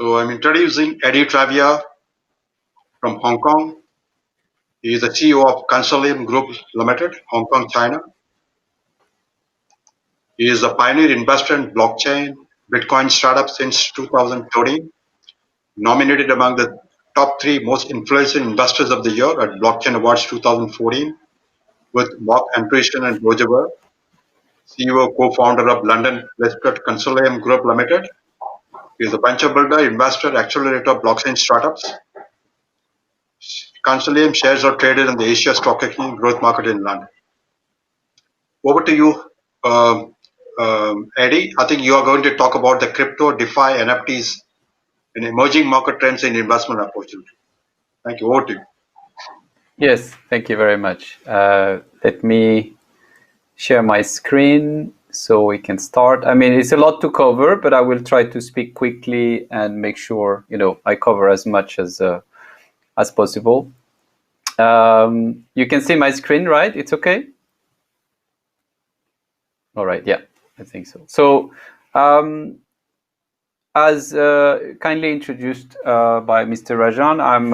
So I'm introducing Eddy Travia from Hong Kong. He is the CEO of Coinsilium Group Limited, Hong Kong, China. He is a pioneer investor in blockchain, Bitcoin startup since 2013, nominated among the top 3 most influential investors of the year at Blockchain Awards 2014 with Mark Andreessen and Roger Ver, CEO, co-founder of London-listed Coinsilium Group Limited. He is a venture builder, investor, accelerator of blockchain startups. Coinsilium shares are traded on the Asia Stock Exchange growth market in London. Over to you, Eddy. I think you are going to talk about the crypto, DeFi, NFTs, and emerging market trends in investment opportunity. Thank you. Over to you. Yes, thank you very much. Let me share my screen so we can start. I mean, it's a lot to cover, but I will try to speak quickly and make sure I cover as much as possible. You can see my screen, right? It's okay? All right, yeah, I think so. So, as kindly introduced by Mr. Rajan, I'm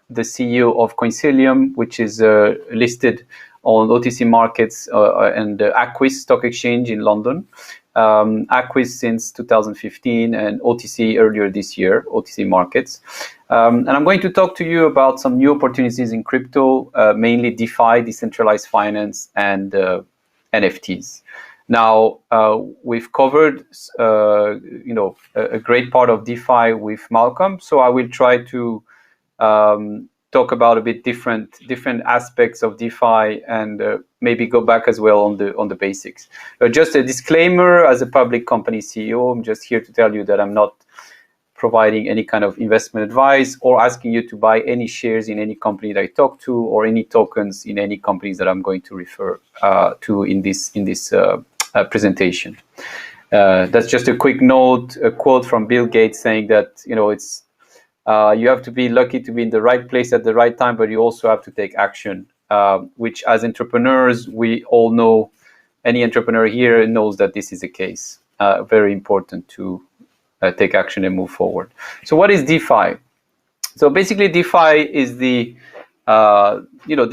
the CEO of Coinsilium, which is listed on OTC markets and Aquis Stock Exchange in London. Aquis since 2015 and OTC earlier this year, OTC markets. And I'm going to talk to you about some new opportunities in crypto, mainly DeFi, decentralized finance, and NFTs. Now, we've covered, a great part of DeFi with Malcolm, so I will try to talk about a bit different aspects of DeFi and maybe go back as well on the basics. Just a disclaimer: as a public company CEO, I'm just here to tell you that I'm not providing any kind of investment advice or asking you to buy any shares in any company that I talk to or any tokens in any companies that I'm going to refer to in this presentation. That's just a quick note, a quote from Bill Gates saying that it's you have to be lucky to be in the right place at the right time, but you also have to take action, which as entrepreneurs, we all know, any entrepreneur here knows that this is the case. Very important to take action and move forward. So what is DeFi? So basically DeFi is the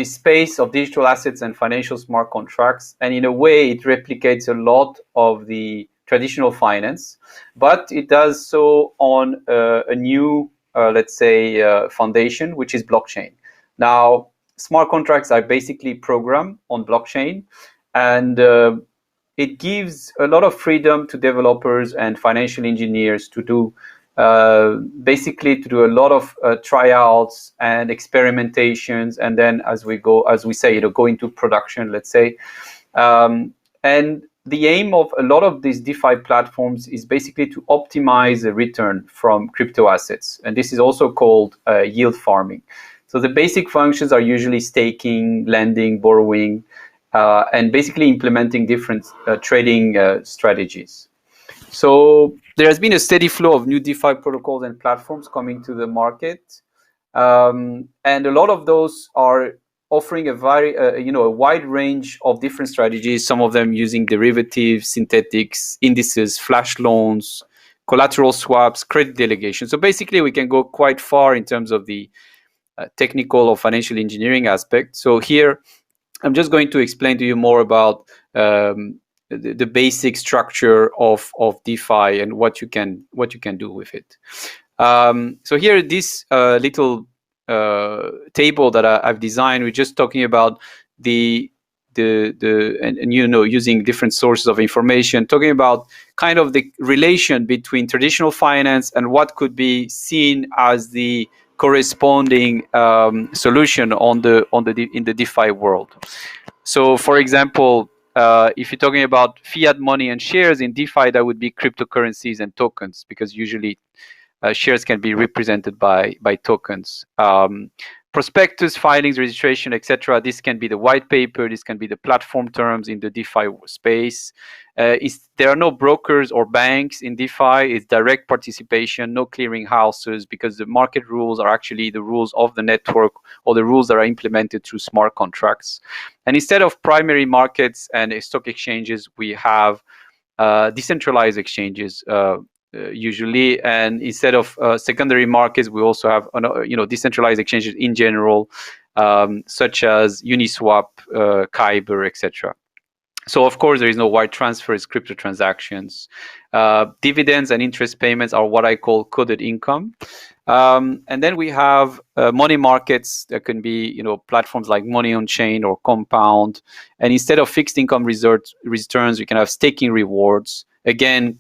space of digital assets and financial smart contracts. And in a way, it replicates a lot of the traditional finance, but it does so on a new foundation, which is blockchain. Now, smart contracts are basically programmed on blockchain, and it gives a lot of freedom to developers and financial engineers to do a lot of tryouts and experimentations, and then as we go into production, let's say. And the aim of a lot of these DeFi platforms is basically to optimize the return from crypto assets. And this is also called yield farming. So the basic functions are usually staking, lending, borrowing, and basically implementing different trading strategies. So there has been a steady flow of new DeFi protocols and platforms coming to the market. And a lot of those are offering a wide range of different strategies, some of them using derivatives, synthetics, indices, flash loans, collateral swaps, credit delegation. So basically, we can go quite far in terms of the technical or financial engineering aspect. So here, I'm just going to explain to you more about the basic structure of DeFi and what you can do with it. So here, this little table that I've designed, we're just talking about using different sources of information, talking about kind of the relation between traditional finance and what could be seen as the corresponding solution in the DeFi world. So, for example, if you're talking about fiat money and shares in DeFi, that would be cryptocurrencies and tokens, because usually shares can be represented by tokens. Prospectus, filings, registration, etc. This can be the white paper. This can be the platform terms in the DeFi space. There are no brokers or banks in DeFi. It's direct participation, no clearing houses, because the market rules are actually the rules of the network or the rules that are implemented through smart contracts. And instead of primary markets and stock exchanges, we have decentralized exchanges usually. And instead of secondary markets, we also have decentralized exchanges in general, such as Uniswap, Kyber, etc. So of course there is no wire transfers, crypto transactions. Dividends and interest payments are what I call coded income. And then we have money markets. There can be platforms like Money on Chain or Compound. And instead of fixed income returns, you can have staking rewards. Again,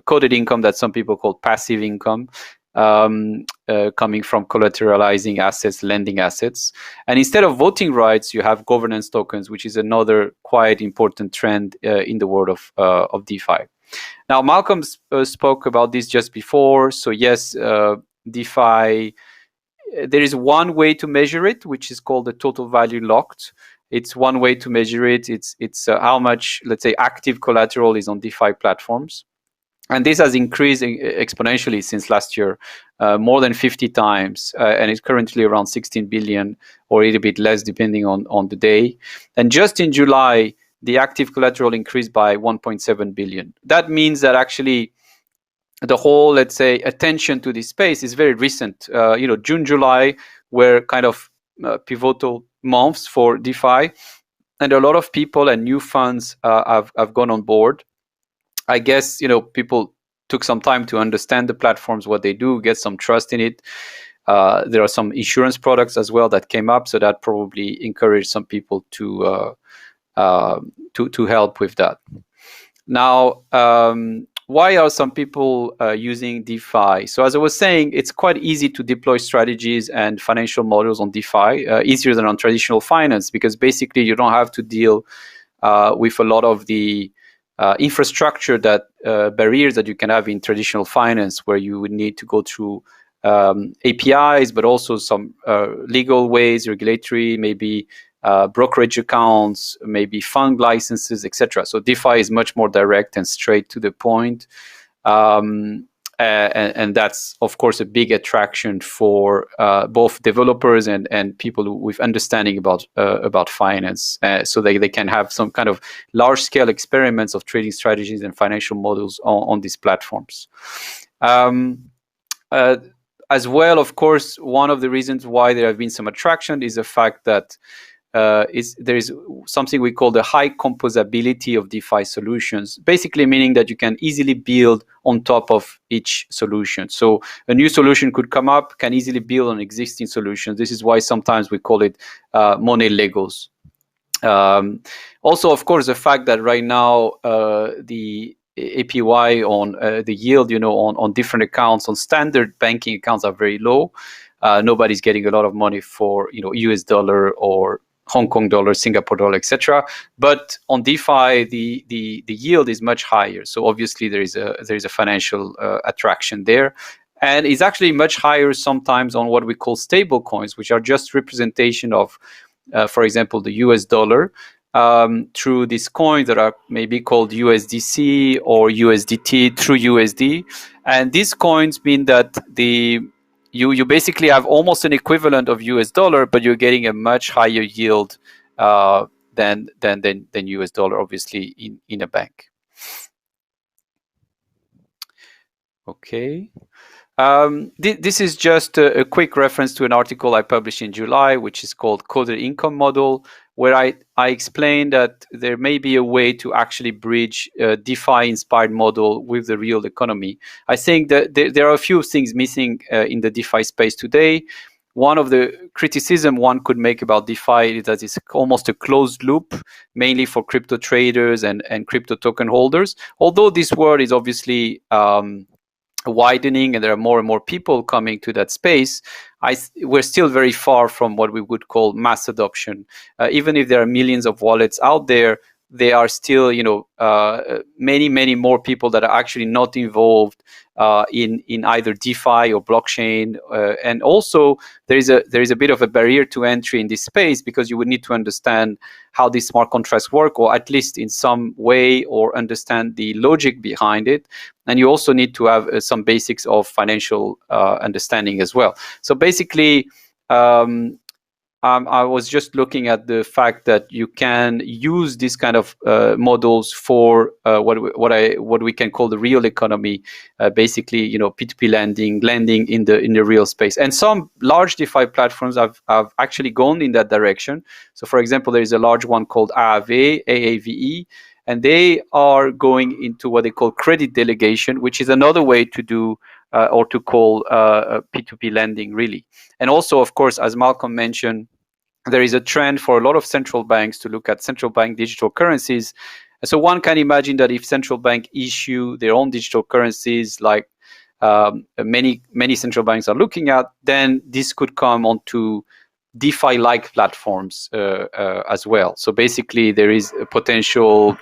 coded income that some people call passive income, coming from collateralizing assets, lending assets. And instead of voting rights, you have governance tokens, which is another quite important trend in the world of DeFi. Now, Malcolm spoke about this just before. So yes, DeFi, there is one way to measure it, which is called the total value locked. It's one way to measure it. It's how much, let's say, active collateral is on DeFi platforms. And this has increased exponentially since last year, more than 50 times, and it's currently around 16 billion or a little bit less depending on the day. And just in July, the active collateral increased by 1.7 billion. That means that actually the whole, let's say, attention to this space is very recent. June, July were kind of pivotal months for DeFi, and a lot of people and new funds have gone on board. I guess, people took some time to understand the platforms, what they do, get some trust in it. There are some insurance products as well that came up, so that probably encouraged some people to help with that. Now, why are some people using DeFi? So as I was saying, it's quite easy to deploy strategies and financial models on DeFi, easier than on traditional finance, because basically you don't have to deal with a lot of the infrastructure barriers that you can have in traditional finance, where you would need to go through APIs, but also some legal ways, regulatory, maybe brokerage accounts, maybe fund licenses, etc. So DeFi is much more direct and straight to the point. And that's, of course, a big attraction for both developers and people with understanding about finance, so they can have some kind of large-scale experiments of trading strategies and financial models on these platforms. As well, of course, one of the reasons why there have been some attraction is the fact that there is something we call the high composability of DeFi solutions, basically meaning that you can easily build on top of each solution. So a new solution could come up, can easily build on existing solutions. This is why sometimes we call it money Legos. Also, of course, the fact that right now the APY on the yield, on different accounts, on standard banking accounts, are very low. Nobody's getting a lot of money for US dollar or Hong Kong dollar, Singapore dollar, etc. But on DeFi, the yield is much higher. So obviously there is a financial attraction there, and it's actually much higher sometimes on what we call stable coins, which are just representation of, for example, the US dollar, through these coins that are maybe called USDC or USDT through USD, and these coins mean that you basically have almost an equivalent of US dollar, but you're getting a much higher yield than US dollar, obviously, in a bank. Okay. This is just a quick reference to an article I published in July, which is called Coded Income Model, where I explained that there may be a way to actually bridge a DeFi-inspired model with the real economy. I think that there are a few things missing in the DeFi space today. One of the criticism one could make about DeFi is that it's almost a closed loop, mainly for crypto traders and crypto token holders. Although this world is obviously widening and there are more and more people coming to that space, we're still very far from what we would call mass adoption. Even if there are millions of wallets out there, there are still, many more people that are actually not involved in either DeFi or blockchain, and also there is a bit of a barrier to entry in this space, because you would need to understand how these smart contracts work, or at least in some way, or understand the logic behind it. And you also need to have some basics of financial understanding as well. So basically, I was just looking at the fact that you can use these kind of models for what we can call the real economy, basically, P2P lending in the real space. And some large DeFi platforms have actually gone in that direction. So, for example, there is a large one called AAVE, and they are going into what they call credit delegation, which is another way to do or to call P2P lending, really. And also, of course, as Malcolm mentioned, there is a trend for a lot of central banks to look at central bank digital currencies. So one can imagine that if central bank issue their own digital currencies, like many central banks are looking at, then this could come onto DeFi-like platforms as well. So basically, there is a potential,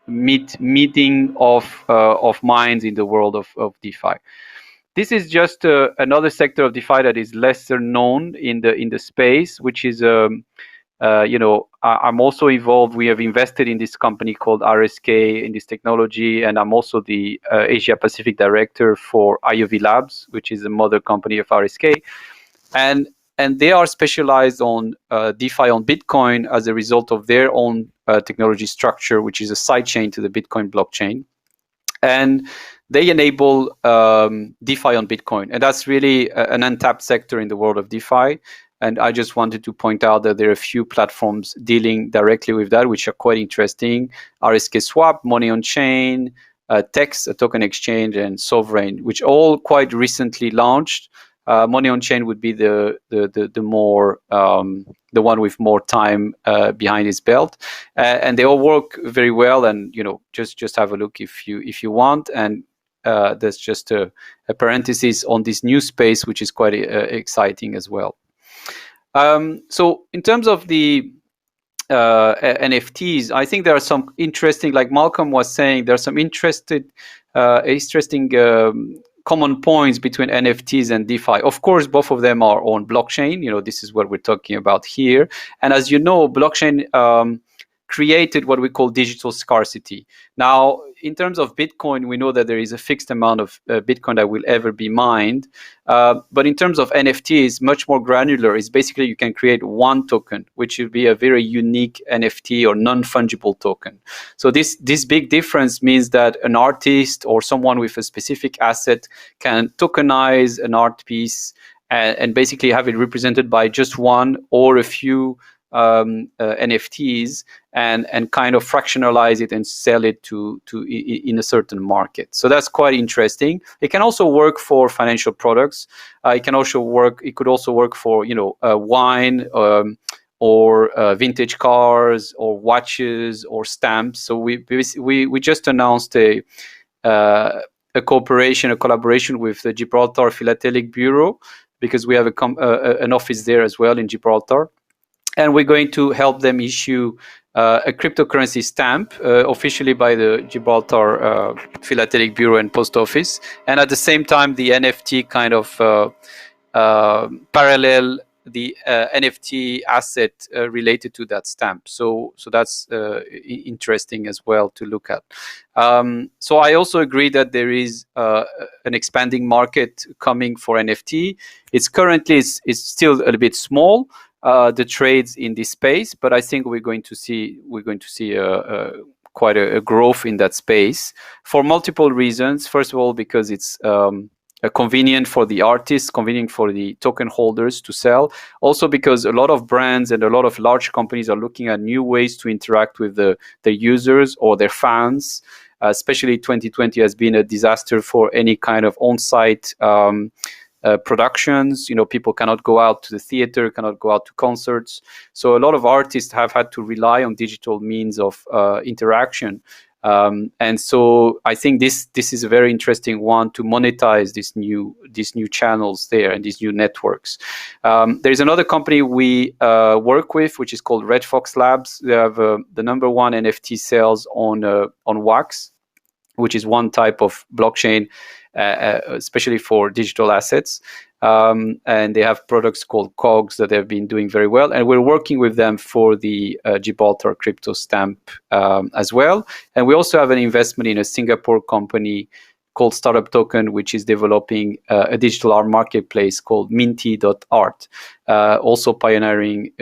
meeting of minds in the world of DeFi. This is just another sector of DeFi that is lesser known in the space, which is I'm also involved. We have invested in this company called RSK in this technology, and I'm also the Asia Pacific director for IOV Labs, which is a mother company of RSK, and they are specialized on DeFi on Bitcoin as a result of their own technology structure, which is a sidechain to the Bitcoin blockchain, and they enable DeFi on Bitcoin, and that's really an untapped sector in the world of DeFi. And I just wanted to point out that there are a few platforms dealing directly with that, which are quite interesting. RSK Swap, Money on Chain, Tex, a token exchange, and Sovereign, which all quite recently launched. Money on Chain would be the more the one with more time behind its belt, and they all work very well. And just have a look if you want. And there's just a parenthesis on this new space, which is quite exciting as well. So in terms of the NFTs, I think there are some interesting, like Malcolm was saying, there are some interesting common points between NFTs and DeFi. Of course, both of them are on blockchain. This is what we're talking about here. And as you know, blockchain created what we call digital scarcity. Now, in terms of Bitcoin, we know that there is a fixed amount of Bitcoin that will ever be mined. But in terms of NFTs, much more granular. It's basically you can create one token, which will be a very unique NFT or non-fungible token. So this big difference means that an artist or someone with a specific asset can tokenize an art piece and basically have it represented by just one or a few NFTs and kind of fractionalize it and sell it to in a certain market. So that's quite interesting. It can also work for financial products. It could also work for wine or vintage cars or watches or stamps. So we just announced a collaboration with the Gibraltar Philatelic Bureau, because we have an office there as well in Gibraltar. And we're going to help them issue a cryptocurrency stamp officially by the Gibraltar Philatelic Bureau and Post Office. And at the same time, the NFT kind of parallel the NFT asset related to that stamp. So that's interesting as well to look at. So I also agree that there is an expanding market coming for NFT. It's still a little bit small, the trades in this space, but I think we're going to see quite a growth in that space for multiple reasons. First of all, because it's convenient for the artists, convenient for the token holders to sell. Also because a lot of brands and a lot of large companies are looking at new ways to interact with their users or their fans. Especially 2020 has been a disaster for any kind of on-site productions. People cannot go out to the theater, cannot go out to concerts. So a lot of artists have had to rely on digital means of interaction. And so I think this is a very interesting one to monetize these new channels there and these new networks. There's another company we work with, which is called Red Fox Labs. They have the #1 NFT sales on Wax, which is one type of blockchain, especially for digital assets. And they have products called COGS that they've been doing very well. And we're working with them for the Gibraltar crypto stamp as well. And we also have an investment in a Singapore company called Startup Token, which is developing a digital art marketplace called Minty.art, also pioneering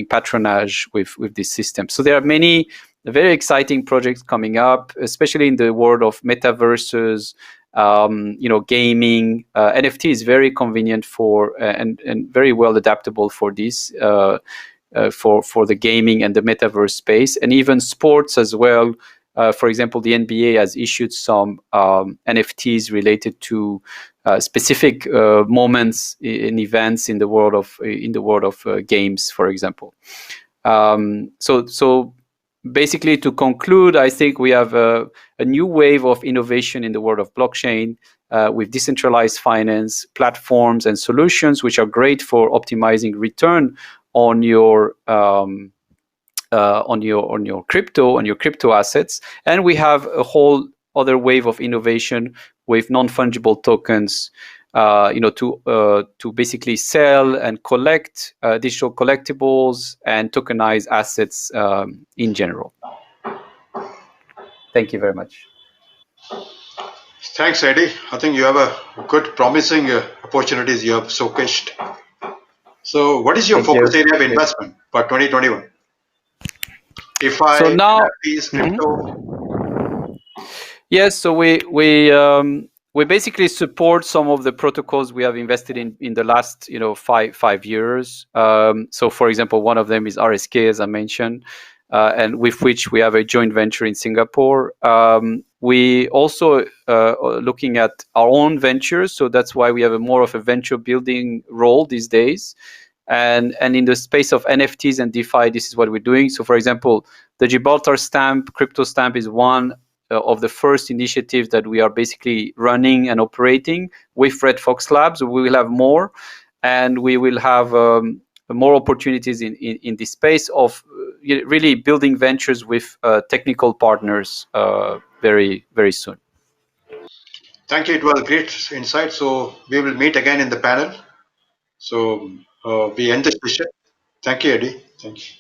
patronage with this system. So there are many very exciting projects coming up, especially in the world of metaverses, gaming. NFT is very convenient for and very well adaptable for this. For the gaming and the metaverse space, and even sports as well. For example, the NBA has issued some NFTs related to specific moments in events in the world of games, for example. So basically, to conclude, I think we have a new wave of innovation in the world of blockchain with decentralized finance platforms and solutions, which are great for optimizing return on your crypto assets. And we have a whole other wave of innovation with non-fungible tokens, to basically sell and collect digital collectibles and tokenize assets in general. Thank you very much. Thanks, Eddy. I think you have a good, promising opportunities you have showcased. So, what is your focus area of investment for 2021? DeFi, So now, NFTs, crypto. Yes, so we basically support some of the protocols we have invested in the last 5 years. So, for example, one of them is RSK, as I mentioned, and with which we have a joint venture in Singapore. We also looking at our own ventures, so that's why we have more of a venture building role these days. And in the space of NFTs and DeFi, this is what we're doing. So, for example, the Gibraltar stamp, crypto stamp, is one of the first initiatives that we are basically running and operating with Red Fox Labs. We will have more, and we will have more opportunities in this space of really building ventures with technical partners very, very soon. Thank you. It was a great insight. So we will meet again in the panel. So we end the session. Thank you, Eddy. Thank you.